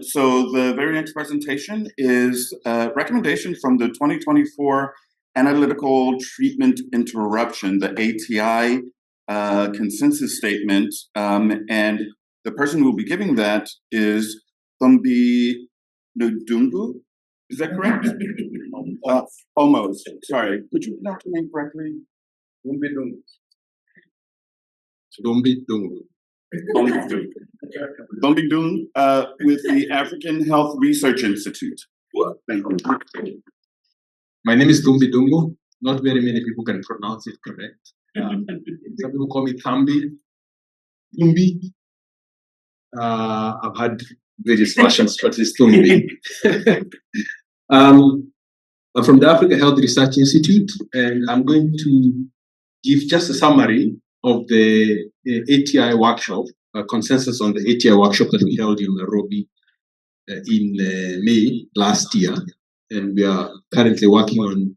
So the very next presentation is a recommendation from the 2024 Analytical Treatment Interruption, the ATI Consensus Statement. And the person who will be giving that is Thumbi N'dungu. Is that correct? Almost. Sorry. Could you pronounce your name correctly? Thumbi N'dungu. Thumbi N'dungu with the African Health Research Institute. Thank you. My name is Thumbi N'dungu. Not very many people can pronounce it correct. Some people call me Thumbi. I've had various versions, but it's Thumbi. I'm from the African Health Research Institute, and I'm going to give just a summary of the ATI workshop, consensus on the ATI workshop that we held in Nairobi in May last year. And we are currently working on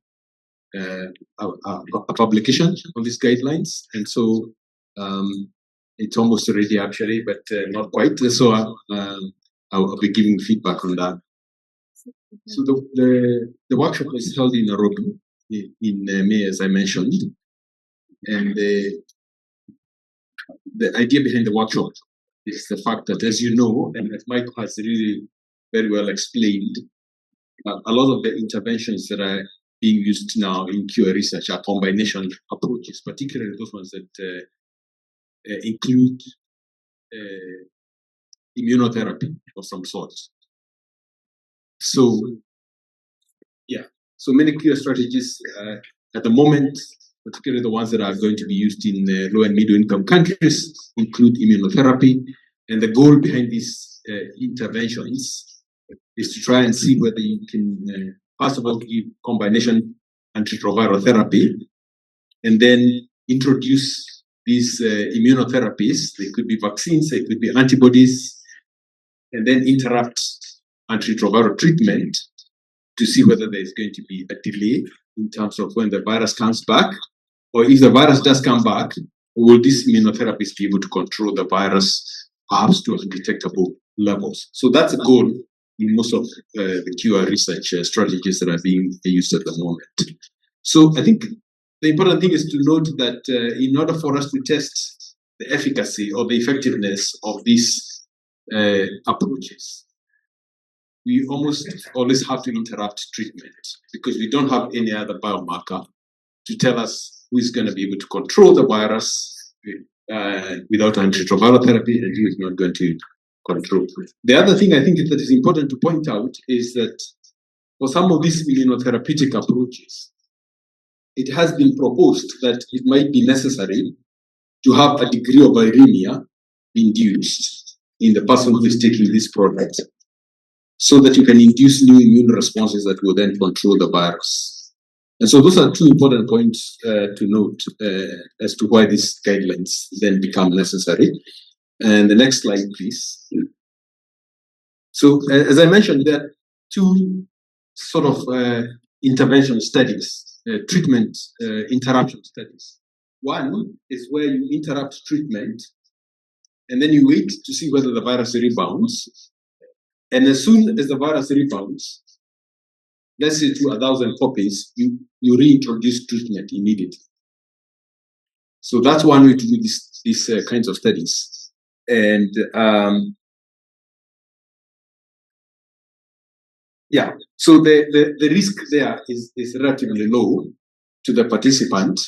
a publication of these guidelines. And so it's almost ready actually, but not quite. So I'll be giving feedback on that. So the workshop was held in Nairobi in May, as I mentioned. And the idea behind the workshop is the fact that, as you know, and as Mike has really very well explained, a lot of the interventions that are being used now in QA research are combination approaches, particularly those ones that include immunotherapy of some sort. So, so many QA strategies at the moment, particularly the ones that are going to be used in low and middle income countries, include immunotherapy. And the goal behind these interventions is to try and see whether you can, first of all, give combination antiretroviral therapy, and then introduce these immunotherapies. They could be vaccines, they could be antibodies, and then interrupt antiretroviral treatment to see whether there's going to be a delay in terms of when the virus comes back, or if the virus does come back, will these immunotherapies be able to control the virus perhaps to undetectable levels? So that's a goal in most of the QR research strategies that are being used at the moment. So I think the important thing is to note that in order for us to test the efficacy or the effectiveness of these approaches, we almost always have to interrupt treatment because we don't have any other biomarker to tell us who is going to be able to control the virus without antiretroviral therapy and who is not going to control. The other thing I think that is important to point out is that for some of these immunotherapeutic approaches, it has been proposed that it might be necessary to have a degree of viremia induced in the person who is taking this product, so that you can induce new immune responses that will then control the virus. And so those are two important points to note as to why these guidelines then become necessary. And the next slide, please. So as I mentioned, there are two sort of intervention studies, treatment interruption studies. One is where you interrupt treatment and then you wait to see whether the virus rebounds. And as soon as the virus rebounds, let's say to 1,000 copies, you reintroduce treatment immediately. So that's one way to do these kinds of studies. And so the risk there is relatively low to the participant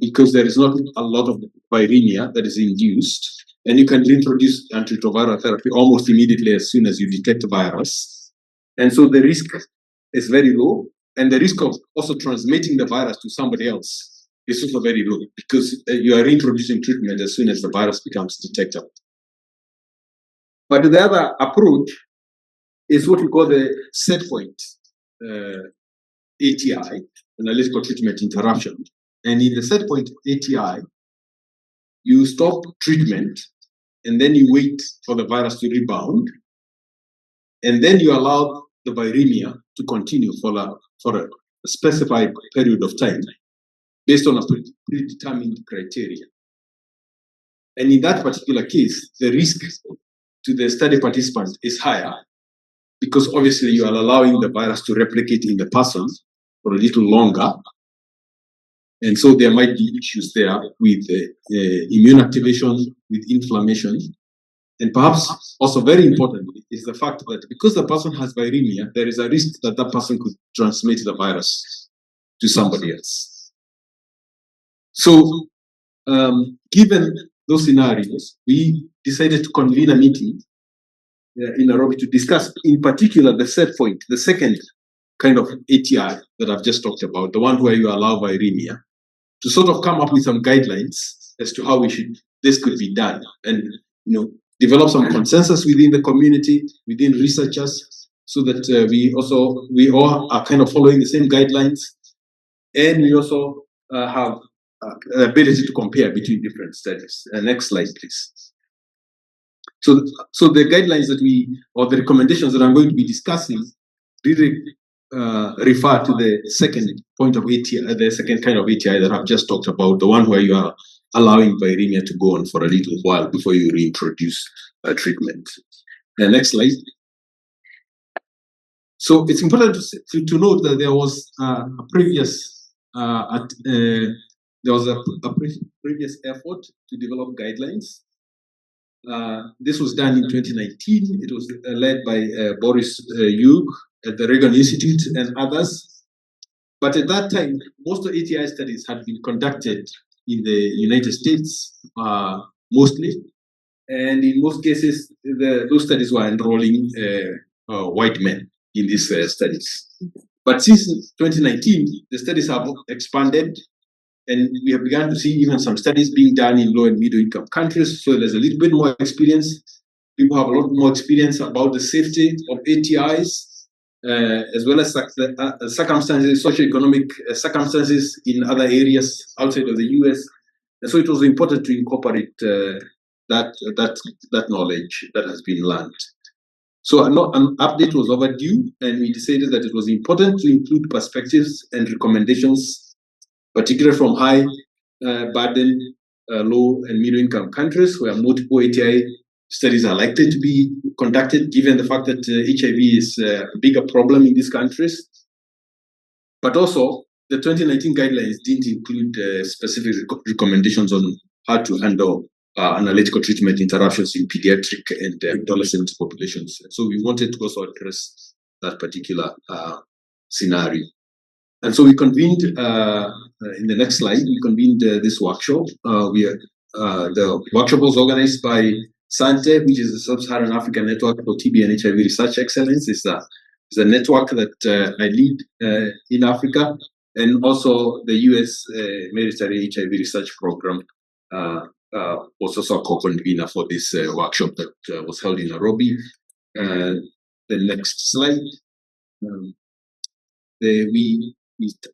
because there is not a lot of viremia that is induced. And you can reintroduce antiretroviral therapy almost immediately as soon as you detect the virus. And so the risk is very low. And the risk of also transmitting the virus to somebody else is also very low because you are reintroducing treatment as soon as the virus becomes detectable. But the other approach is what we call the set point ATI, analytical treatment interruption. And in the set point ATI, you stop treatment and then you wait for the virus to rebound. and then you allow the viremia to continue for a specified period of time based on a predetermined criteria. And in that particular case, the risk to the study participant is higher because obviously you are allowing the virus to replicate in the person for a little longer. And so there might be issues there with immune activation, with inflammation. And perhaps also very importantly is the fact that because the person has viremia, there is a risk that that person could transmit the virus to somebody else. So given those scenarios, we decided to convene a meeting in Nairobi to discuss in particular the set point, the second kind of ATI that I've just talked about, the one where you allow viremia, to sort of come up with some guidelines as to how this could be done, and develop some consensus within the community, within researchers, so that we all are kind of following the same guidelines, and we also have the ability to compare between different studies. Next slide, please. So the guidelines or the recommendations that I'm going to be discussing really refer to the second point of ATI, the second kind of ATI that I've just talked about, the one where you are allowing viremia to go on for a little while before you reintroduce treatment. Next slide. So it's important to note that there was a previous effort to develop guidelines. This was done in 2019. It was led by Boris Yug at the Reagan Institute and others. But at that time, most of ATI studies had been conducted in the United States, mostly. And in most cases, those studies were enrolling white men in these studies. But since 2019, the studies have expanded, and we have begun to see even some studies being done in low and middle income countries. So there's a little bit more experience. People have a lot more experience about the safety of ATIs, as well as the circumstances, socioeconomic circumstances in other areas outside of the US. And so it was important to incorporate that knowledge that has been learned. So an update was overdue, and we decided that it was important to include perspectives and recommendations, particularly from high burden, low and middle income countries where multiple ATI studies are likely to be conducted, given the fact that HIV is a bigger problem in these countries. But also, the 2019 guidelines didn't include specific recommendations on how to handle analytical treatment interruptions in pediatric and adolescent populations. So we wanted to also address that particular scenario. And so we convened, in the next slide, we convened this workshop. The workshop was organized by SANTE, which is the Sub-Saharan African Network for TB and HIV Research Excellence. It's a network that I lead in Africa, and also the US Military HIV Research Program was also a co-convener for this workshop that was held in Nairobi. The next slide.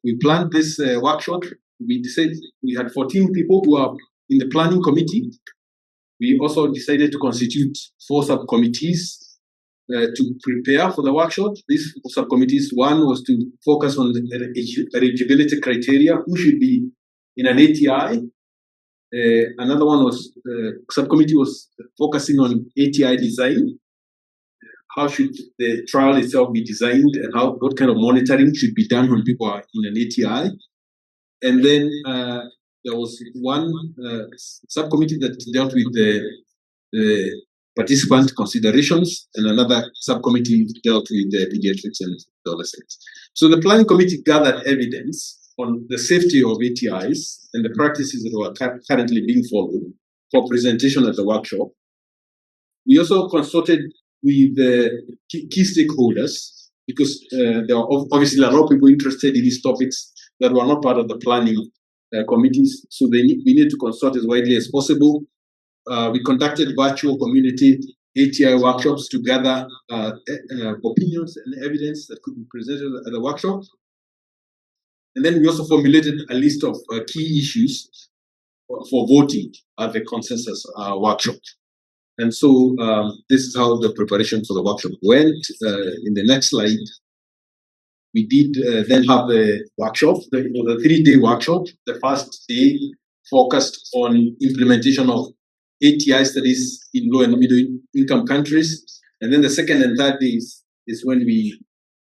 We planned this workshop. We decided we had 14 people who are in the planning committee. We also decided to constitute 4 subcommittees to prepare for the workshop. These subcommittees, one was to focus on the eligibility criteria, who should be in an ATI. Another one was, subcommittee was focusing on ATI design. How should the trial itself be designed, and what kind of monitoring should be done when people are in an ATI? And then there was one subcommittee that dealt with the participant considerations, and another subcommittee dealt with the pediatrics and adolescents. So the planning committee gathered evidence on the safety of ATIs and the practices that were currently being followed for presentation at the workshop. We also consulted with the key stakeholders, because there are obviously a lot of people interested in these topics that were not part of the planning committees, so we need to consult as widely as possible. We conducted virtual community ATI workshops to gather opinions and evidence that could be presented at the workshop. And then we also formulated a list of key issues for voting at the consensus workshop. And so this is how the preparation for the workshop went. In the next slide, we did then have the workshop, the 3-day workshop. The first day focused on implementation of ATI studies in low and middle income countries. And then the second and third days is when we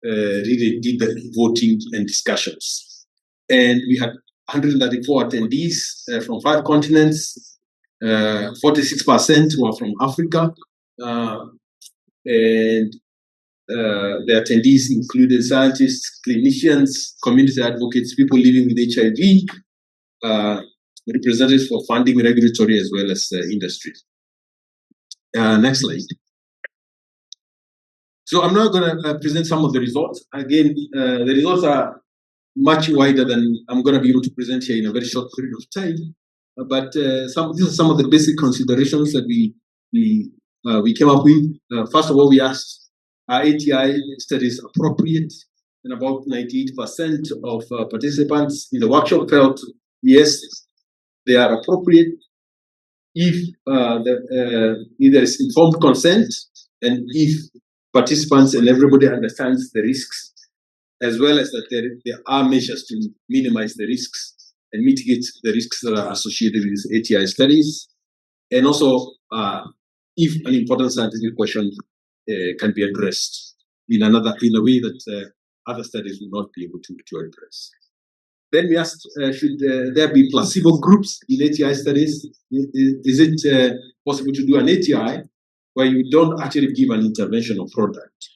really did the voting and discussions. And we had 134 attendees from 5 continents. 46% were from Africa. And the attendees included scientists, clinicians, community advocates, people living with HIV, representatives for funding, regulatory, as well as industry. Next slide. So I'm now going to present some of the results. Again, the results are much wider than I'm going to be able to present here in a very short period of time. But these are some of the basic considerations that we came up with. First of all, we asked, are ATI studies appropriate? And about 98% of participants in the workshop felt yes, they are appropriate if there is informed consent and if participants and everybody understands the risks, as well as that there are measures to minimize the risks and mitigate the risks that are associated with ATI studies, and also if an important scientific question can be addressed in a way that other studies will not be able to address. Then we asked, should there be placebo groups in ATI studies? Is it possible to do an ATI where you don't actually give an intervention or product?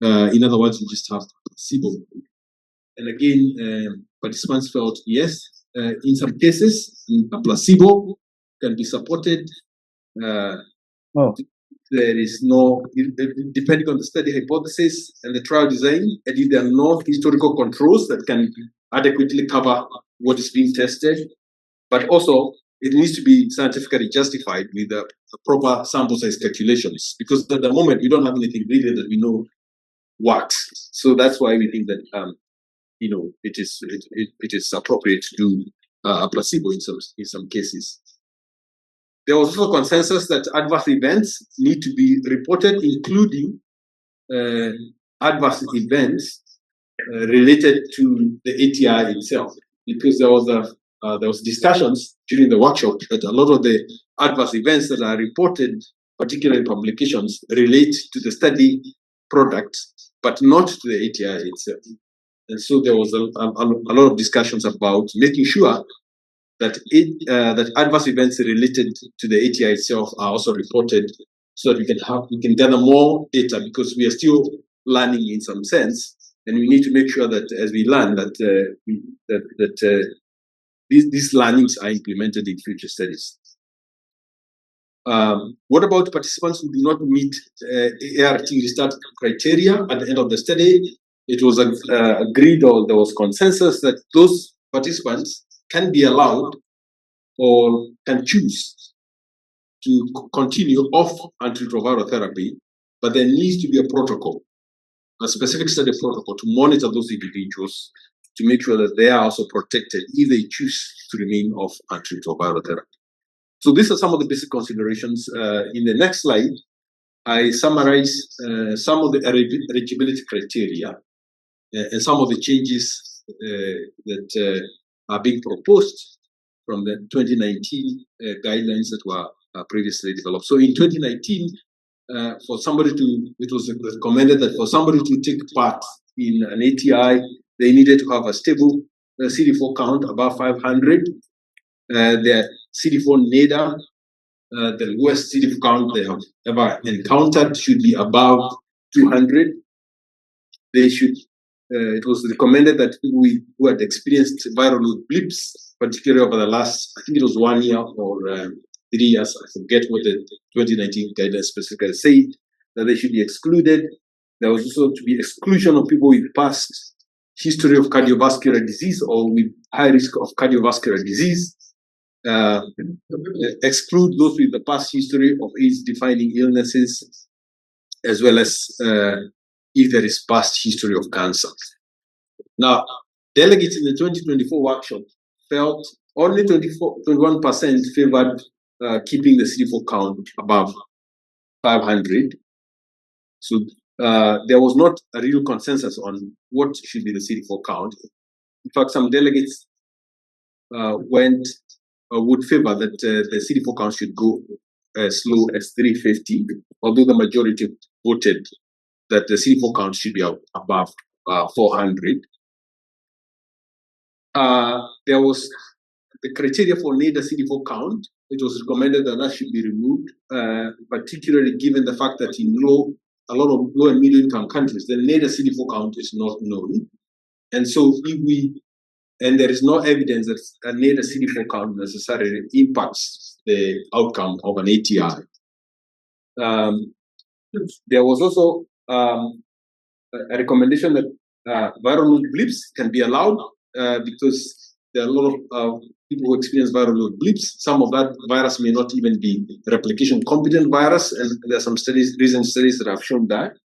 In other words, you just have placebo. And again, participants felt yes. In some cases, a placebo can be supported. There is no, depending on the study hypothesis and the trial design, and if there are no historical controls that can adequately cover what is being tested, but also it needs to be scientifically justified with the proper sample size calculations, because at the moment we don't have anything really that we know works. So that's why we think that it is appropriate to do a placebo in some cases. There was also consensus that adverse events need to be reported, including adverse events related to the ATI itself, because there was discussions during the workshop that a lot of the adverse events that are reported, particularly in publications, relate to the study product, but not to the ATI itself. And so there was a lot of discussions about making sure that that adverse events related to the ATI itself are also reported, so that we can gather more data, because we are still learning in some sense, and we need to make sure that as we learn that these learnings are implemented in future studies. What about participants who do not meet ART restart criteria at the end of the study? It was agreed, or there was consensus, that those participants can be allowed or can choose to continue off antiretroviral therapy, but there needs to be a protocol, a specific study protocol to monitor those individuals to make sure that they are also protected if they choose to remain off antiretroviral therapy. So these are some of the basic considerations. In the next slide, I summarize some of the eligibility criteria and some of the changes that are being proposed from the 2019 guidelines that were previously developed. So in 2019, it was recommended that for somebody to take part in an ATI, they needed to have a stable CD4 count above 500. Their CD4 NADA, the lowest CD4 count they have ever encountered, should be above 200. They should. It was recommended that people who had experienced viral load blips, particularly over the last, I think it was 1 year or 3 years, I forget what the 2019 guidance specifically said, that they should be excluded. There was also to be exclusion of people with past history of cardiovascular disease or with high risk of cardiovascular disease. Exclude those with the past history of AIDS-defining illnesses, as well as if there is past history of cancer. Now, delegates in the 2024 workshop felt only 21% favored keeping the CD4 count above 500. So there was not a real consensus on what should be the CD4 count. In fact, some delegates would favor that the CD4 count should go as low as 350, although the majority voted that the CD4 count should be above 400. There was the criteria for NADA CD4 count. It was recommended that that should be removed, particularly given the fact that in a lot of low and middle income countries, the NADA CD4 count is not known. And so there is no evidence that a NADA CD4 count necessarily impacts the outcome of an ATI. There was also a recommendation that viral load blips can be allowed because there are a lot of people who experience viral load blips. Some of that virus may not even be replication competent virus, and there are some recent studies that have shown that.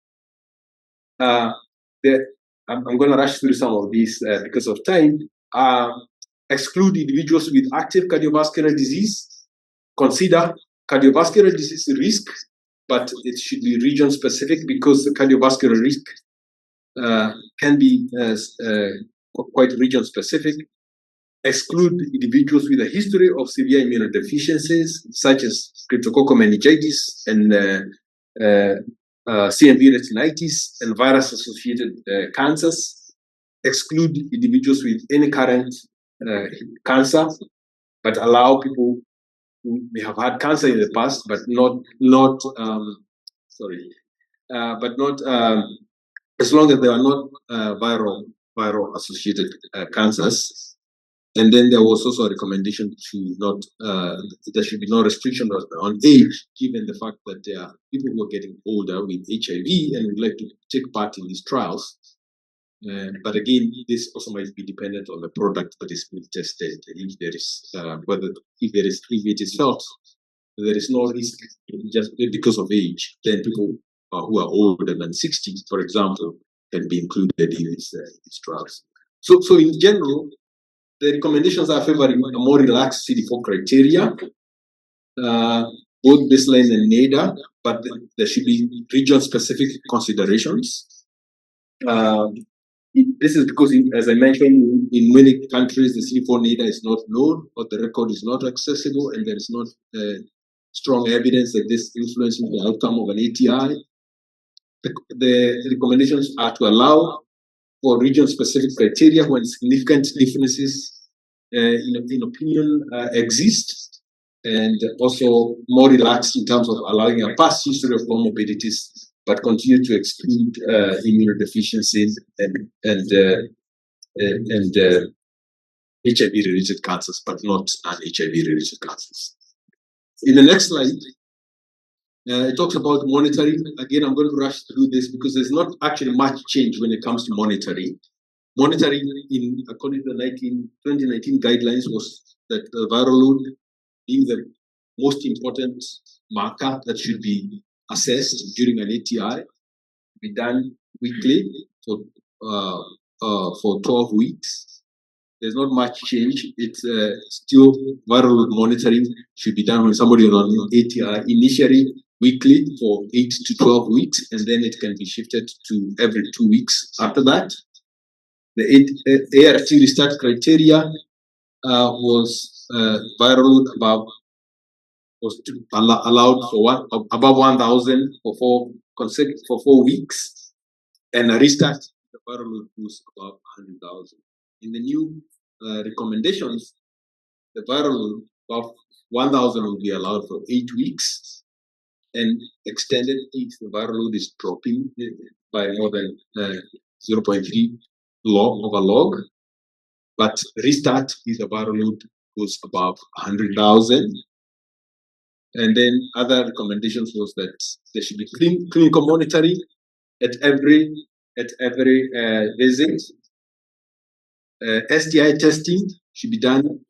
I'm going to rush through some of these because of time. Exclude individuals with active cardiovascular disease. Consider cardiovascular disease risk, but it should be region specific because the cardiovascular risk can be quite region specific. Exclude individuals with a history of severe immunodeficiencies, such as cryptococcal meningitis and CMV retinitis and virus-associated cancers. Exclude individuals with any current cancer, but allow people who may have had cancer in the past, but not as long as they are not viral-associated cancers. And then there was also a recommendation to not, there should be no restriction on age, given the fact that there are people who are getting older with HIV and would like to take part in these trials. But again, this also might be dependent on the product that is being tested. If there is, if it is felt that there is no risk just because of age, then people who are older than 60, for example, can be included in these trials. So in general, the recommendations are favoring a more relaxed CD4 criteria, both baseline and NADA, but there should be region-specific considerations. This is because, as I mentioned, in many countries, the CD4 NADA is not known, or the record is not accessible, and there is not strong evidence that this influences the outcome of an ATI. The recommendations are to allow for region-specific criteria when significant differences in opinion exist, and also more relaxed in terms of allowing a past history of comorbidities, but continue to exclude immunodeficiencies and HIV-related cancers, but not non-HIV-related cancers. In the next slide, it talks about monitoring. Again, I'm going to rush through this because there's not actually much change when it comes to monitoring. Monitoring, according to the 2019 guidelines, was that the viral load being the most important marker that should be assessed during an ATI, be done weekly for 12 weeks. There's not much change. It's still viral load monitoring should be done when somebody is on ATI initially weekly for 8 to 12 weeks, and then it can be shifted to every 2 weeks after that. The ART restart criteria was viral load allowed for above 1,000 for 4 weeks, and a restart the viral load was above 100,000. In the new recommendations, the viral load above 1,000 will be allowed for 8 weeks, and extended if the viral load is dropping by more than 0.3 log over log, but restart if the viral load goes above 100,000. And then other recommendations was that there should be clinical monitoring at every visit. STI testing should be done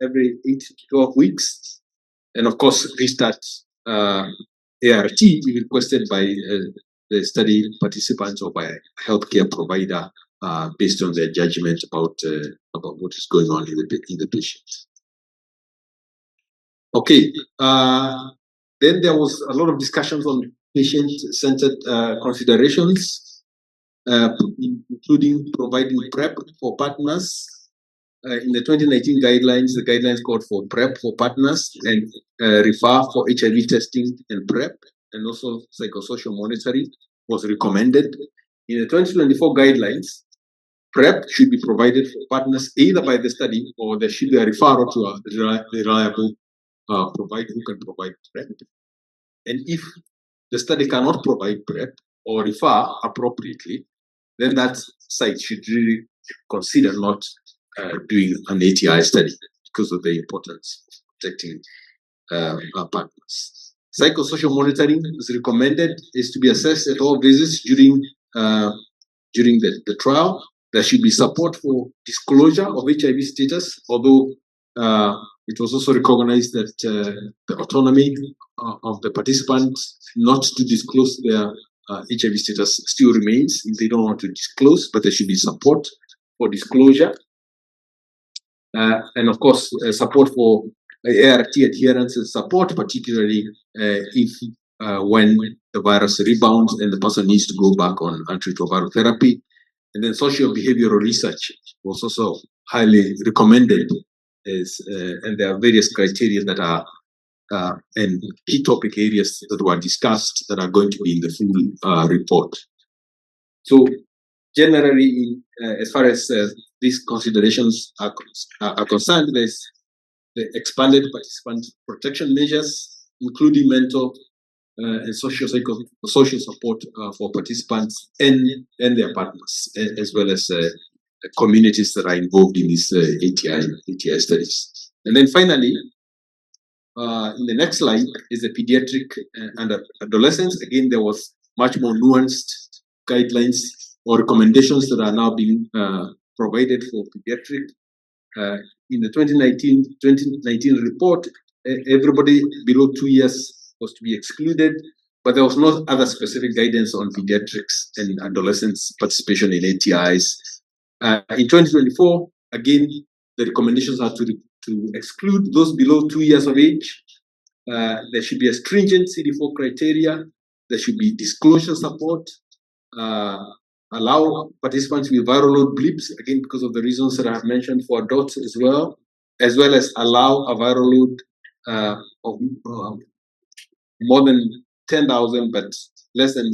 every 8 to 12 weeks, and of course restart ART if requested by the study participants or by a healthcare provider based on their judgment about what is going on in the patient. Okay. Then there was a lot of discussions on patient-centered considerations, including providing PrEP for partners. In the 2019 guidelines, the guidelines called for PrEP for partners and refer for HIV testing and PrEP, and also psychosocial monitoring was recommended. In the 2024 guidelines, PrEP should be provided for partners either by the study or there should be a referral to a reliable provider who can provide PrEP. And if the study cannot provide PrEP or refer appropriately, then that site should really consider not doing an ATI study because of the importance of protecting our partners. Psychosocial monitoring is recommended, is to be assessed at all visits during the trial. There should be support for disclosure of HIV status, although it was also recognized that the autonomy of the participants not to disclose their HIV status still remains if they don't want to disclose, but there should be support for disclosure. And of course, support for ART adherence and support, particularly if when the virus rebounds and the person needs to go back on antiretroviral therapy. And then social behavioral research was also highly recommended, and there are various criteria that are and key topic areas that were discussed that are going to be in the full report. So generally, as far as these considerations are concerned, there's the expanded participant protection measures, including mental and social support for participants and their partners, as well as communities that are involved in these ATI studies. And then finally, in the next slide is the pediatric and adolescents. Again, there was much more nuanced guidelines or recommendations that are now being provided for pediatric. In the 2019 report, everybody below 2 years was to be excluded, but there was no other specific guidance on pediatrics and adolescents' participation in ATIs. In 2024, again, the recommendations are to exclude those below 2 years of age. There should be a stringent CD4 criteria. There should be disclosure support. Allow participants with viral load blips, again, because of the reasons that I have mentioned for adults as well as allow a viral load of more than 10,000, but less than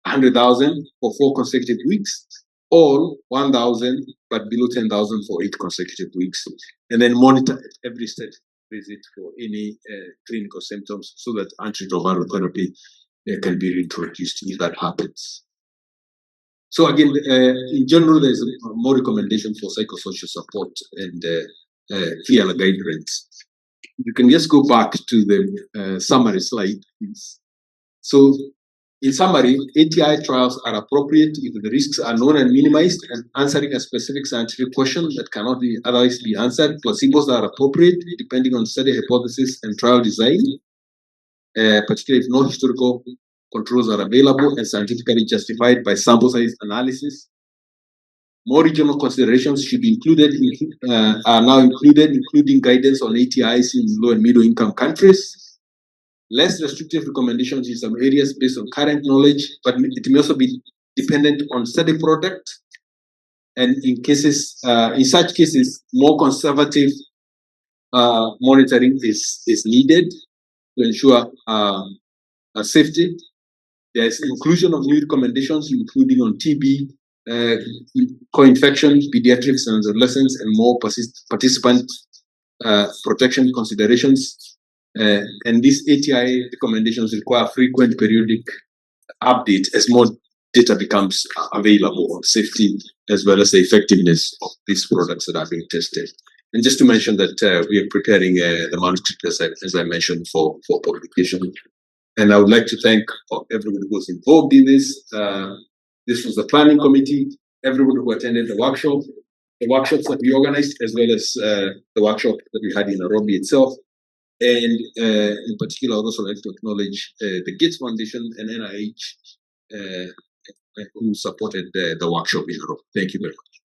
100,000 for 4 consecutive weeks, or 1,000, but below 10,000 for 8 consecutive weeks. And then monitor at every step visit for any clinical symptoms so that antiretroviral therapy can be reintroduced if that happens. So again, in general, there's more recommendation for psychosocial support and clear guidelines. You can just go back to the summary slide, please. So in summary, ATI trials are appropriate if the risks are known and minimized and answering a specific scientific question that cannot be otherwise be answered. Placebos are appropriate depending on study hypothesis and trial design, particularly if no historical controls are available and scientifically justified by sample size analysis. More regional considerations should be included, are now included, including guidance on ATIs in low and middle income countries. Less restrictive recommendations in some areas based on current knowledge, but it may also be dependent on study product. And in such cases, more conservative monitoring is needed to ensure safety. There is inclusion of new recommendations, including on TB, co-infection, pediatrics and adolescents, and more participant protection considerations. And these ATI recommendations require frequent periodic update as more data becomes available on safety as well as the effectiveness of these products that are being tested. And just to mention that we are preparing the manuscript, as I mentioned, for publication. And I would like to thank everyone who was involved in this. This was the planning committee, everyone who attended the workshops that we organized, as well as the workshop that we had in Nairobi itself. And in particular, I would also like to acknowledge the Gates Foundation and NIH who supported the workshop in Nairobi. Thank you very much.